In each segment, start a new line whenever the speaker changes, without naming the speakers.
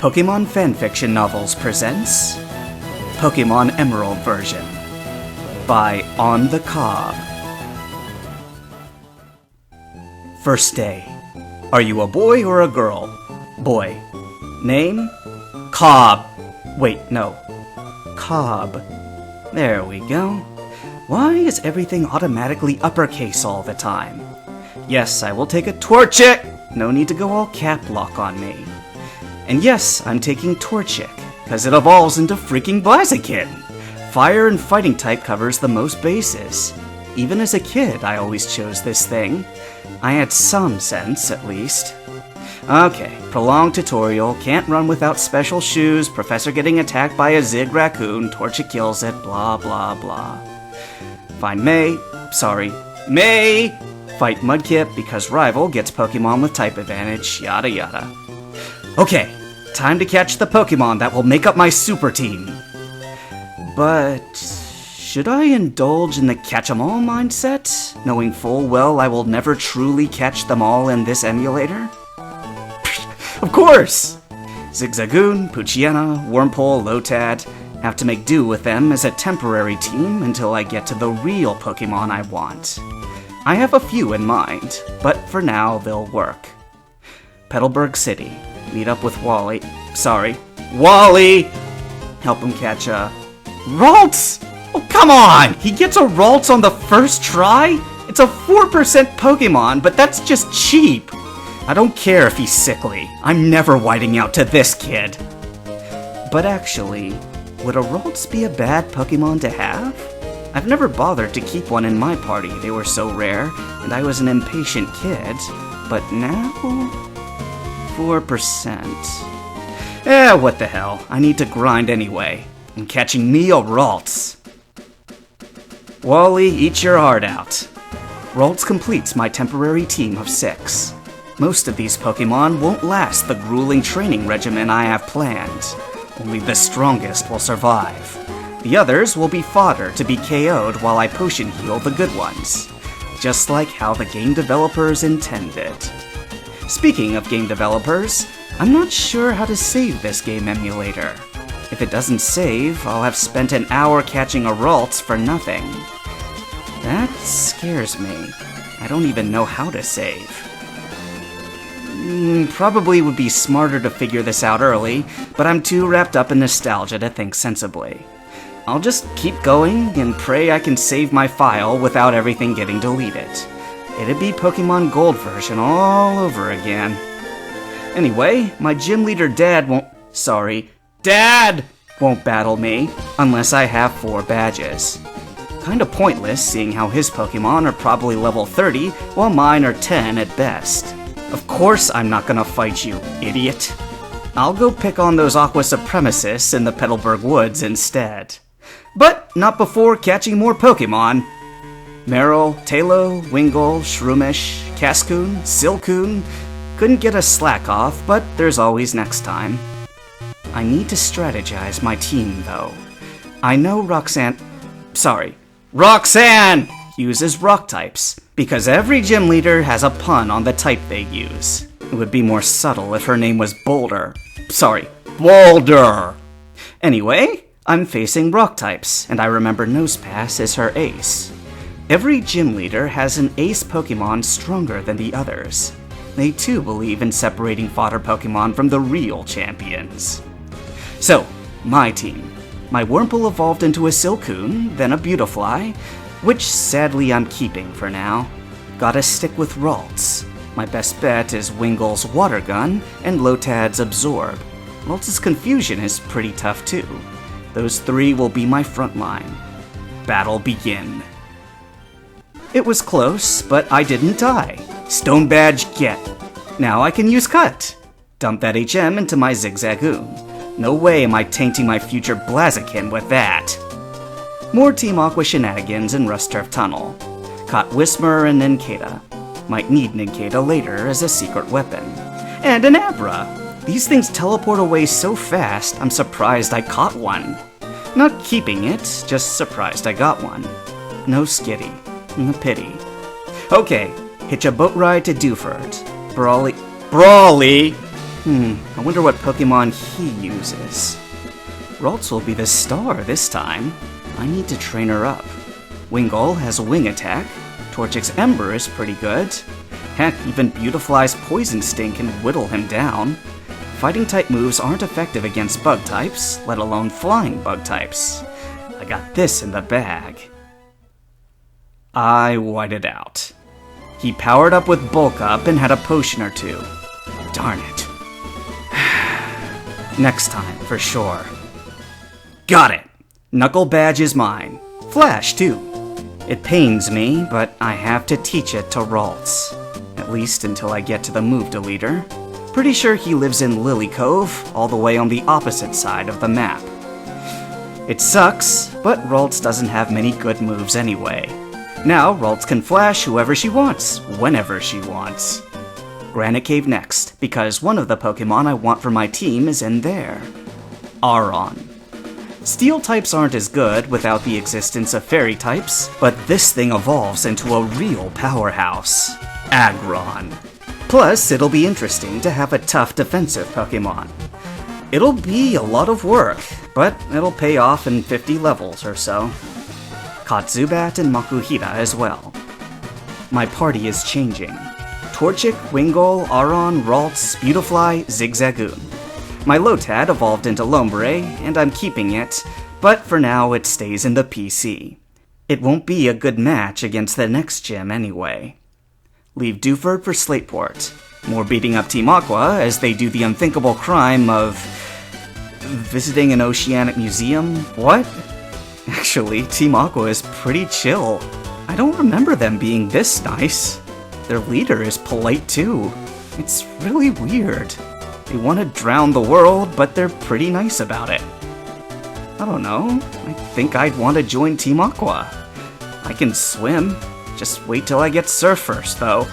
Pokemon Fanfiction Novels presents Pokemon Emerald version by OnTheCobb. First day. Are you a boy or a girl? Boy. Name? Cobb. Wait, no. Cobb. There we go. Why is everything automatically uppercase all the time? Yes, I will take a Torchic! No need to go all cap lock on me. And yes, I'm taking Torchic, because it evolves into freaking Blaziken! Fire and fighting type covers the most bases. Even as a kid, I always chose this thing. I had some sense, at least. Okay, prolonged tutorial, can't run without special shoes, professor getting attacked by a Zig raccoon, Torchic kills it, blah blah blah. Find May, fight Mudkip because rival gets Pokemon with type advantage, yada yada. Okay, time to catch the Pokemon that will make up my super team. But should I indulge in the catch-em-all mindset, knowing full well I will never truly catch them all in this emulator? Of course! Zigzagoon, Poochyena, Wurmple, Lotad, have to make do with them as a temporary team until I get to the real Pokemon I want. I have a few in mind, but for now they'll work. Petalburg City. Meet up with Wally. Wally! Help him catch a... Ralts! Oh, come on! He gets a Ralts on the first try? It's a 4% Pokemon, but that's just cheap. I don't care if he's sickly. I'm never whiting out to this kid. But actually, would a Ralts be a bad Pokemon to have? I've never bothered to keep one in my party. They were so rare, and I was an impatient kid. But now... 4%. What the hell. I need to grind anyway. I'm catching me a Ralts. Wally, eat your heart out. Ralts completes my temporary team of 6. Most of these Pokemon won't last the grueling training regimen I have planned. Only the strongest will survive. The others will be fodder to be KO'd while I potion heal the good ones. Just like how the game developers intended. Speaking of game developers, I'm not sure how to save this game emulator. If it doesn't save, I'll have spent an hour catching a Ralts for nothing. That scares me. I don't even know how to save. Probably would be smarter to figure this out early, but I'm too wrapped up in nostalgia to think sensibly. I'll just keep going and pray I can save my file without everything getting deleted. It'd be Pokemon Gold version all over again. Anyway, my gym leader Dad won't battle me unless I have 4 badges. Kinda pointless seeing how his Pokemon are probably level 30 while mine are 10 at best. Of course I'm not gonna fight you, idiot. I'll go pick on those Aqua Supremacists in the Petalburg Woods instead. But not before catching more Pokemon. Marill, Tailo, Wingull, Shroomish, Cascoon, Silcoon. Couldn't get a slack off, but there's always next time. I need to strategize my team, though. I know Roxanne uses rock types, because every gym leader has a pun on the type they use. It would be more subtle if her name was Boulder. Boulder! Anyway, I'm facing rock types, and I remember Nosepass is her ace. Every gym leader has an ace Pokemon stronger than the others. They too believe in separating fodder Pokemon from the real champions. So, my team. My Wurmple evolved into a Silcoon, then a Beautifly, which sadly I'm keeping for now. Gotta stick with Ralts. My best bet is Wingull's Water Gun and Lotad's Absorb. Ralts' Confusion is pretty tough too. Those 3 will be my front line. Battle begin. It was close, but I didn't die. Stone Badge get. Now I can use Cut. Dump that HM into my Zigzagoon. No way am I tainting my future Blaziken with that. More Team Aqua shenanigans in Rust Turf Tunnel. Caught Whismur and Nincada. Might need Nincada later as a secret weapon. And an Abra. These things teleport away so fast, I'm surprised I caught one. Not keeping it, just surprised I got one. No Skitty. A pity. Okay, hitch a boat ride to Dewford. Brawly. I wonder what Pokemon he uses. Ralts will be the star this time. I need to train her up. Wingull has wing attack. Torchic's Ember is pretty good. Heck, even Beautifly's Poison Sting can whittle him down. Fighting-type moves aren't effective against bug types, let alone flying bug types. I got this in the bag. I whited out. He powered up with Bulk Up and had a potion or two. Darn it. Next time, for sure. Got it! Knuckle Badge is mine. Flash, too. It pains me, but I have to teach it to Ralts. At least until I get to the move deleter. Pretty sure he lives in Lily Cove, all the way on the opposite side of the map. It sucks, but Ralts doesn't have many good moves anyway. Now, Ralts can flash whoever she wants, whenever she wants. Granite Cave next, because one of the Pokemon I want for my team is in there. Aron. Steel types aren't as good without the existence of fairy types, but this thing evolves into a real powerhouse. Aggron. Plus, it'll be interesting to have a tough defensive Pokemon. It'll be a lot of work, but it'll pay off in 50 levels or so. Caught Zubat and Makuhita as well. My party is changing. Torchic, Wingull, Aron, Ralts, Beautifly, Zigzagoon. My Lotad evolved into Lombre, and I'm keeping it, but for now it stays in the PC. It won't be a good match against the next gym anyway. Leave Dewford for Slateport. More beating up Team Aqua as they do the unthinkable crime of visiting an oceanic museum? What? Actually, Team Aqua is pretty chill. I don't remember them being this nice. Their leader is polite too. It's really weird. They want to drown the world, but they're pretty nice about it. I don't know. I think I'd want to join Team Aqua. I can swim. Just wait till I get surf first, though.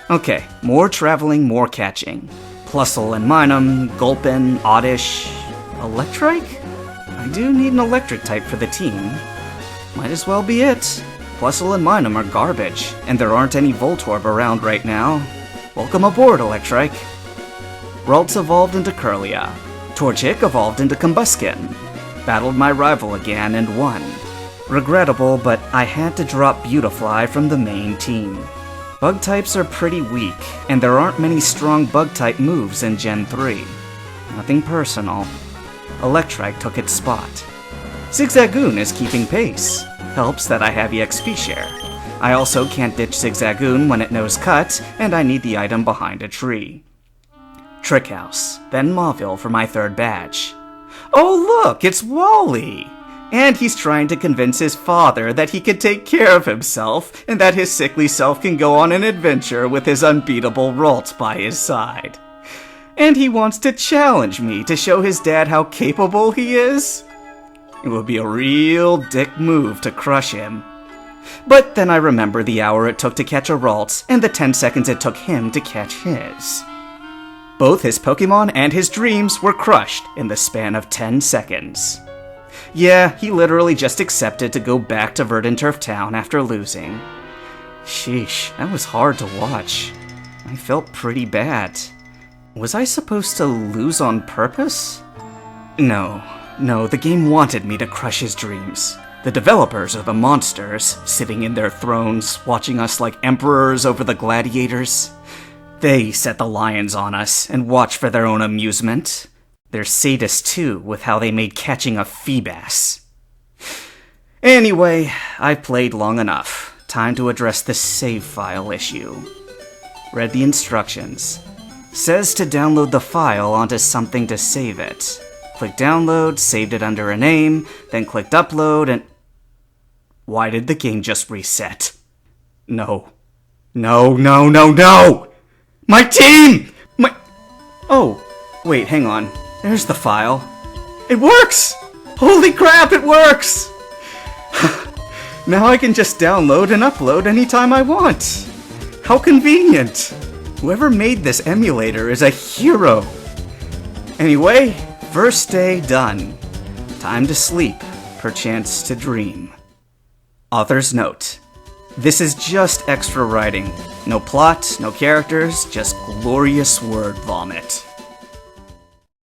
Okay, more traveling, more catching. Plusle and Minun, Gulpin, Oddish, Electrike? I do need an electric type for the team. Might as well be it. Plusle and Minun are garbage, and there aren't any Voltorb around right now. Welcome aboard, Electrike. Ralts evolved into Kirlia. Torchic evolved into Combuskin. Battled my rival again and won. Regrettable, but I had to drop Beautifly from the main team. Bug types are pretty weak, and there aren't many strong bug type moves in Gen 3. Nothing personal. Electrike took its spot. Zigzagoon is keeping pace. Helps that I have EXP share. I also can't ditch Zigzagoon when it knows Cut, and I need the item behind a tree. Trick House, then Mauville for my third badge. Oh look, it's Wally! And he's trying to convince his father that he can take care of himself, and that his sickly self can go on an adventure with his unbeatable Ralts by his side. And he wants to challenge me to show his dad how capable he is. It would be a real dick move to crush him. But then I remember the hour it took to catch a Ralts, and the 10 seconds it took him to catch his. Both his Pokemon and his dreams were crushed in the span of 10 seconds. Yeah, he literally just accepted to go back to Verdanturf Town after losing. Sheesh, that was hard to watch. I felt pretty bad. Was I supposed to lose on purpose? No, the game wanted me to crush his dreams. The developers are the monsters, sitting in their thrones, watching us like emperors over the gladiators. They set the lions on us and watch for their own amusement. They're sadists too, with how they made catching a Feebas. Anyway, I've played long enough. Time to address the save file issue. Read the instructions. Says to download the file onto something to save it. Click download, saved it under a name, then clicked upload and... Why did the game just reset? No. My team! Oh, wait, hang on. There's the file. It works! Holy crap, it works! Now I can just download and upload anytime I want. How convenient. Whoever made this emulator is a hero. Anyway, first day done. Time to sleep, perchance to dream. Author's note. This is just extra writing. No plot, no characters, just glorious word vomit.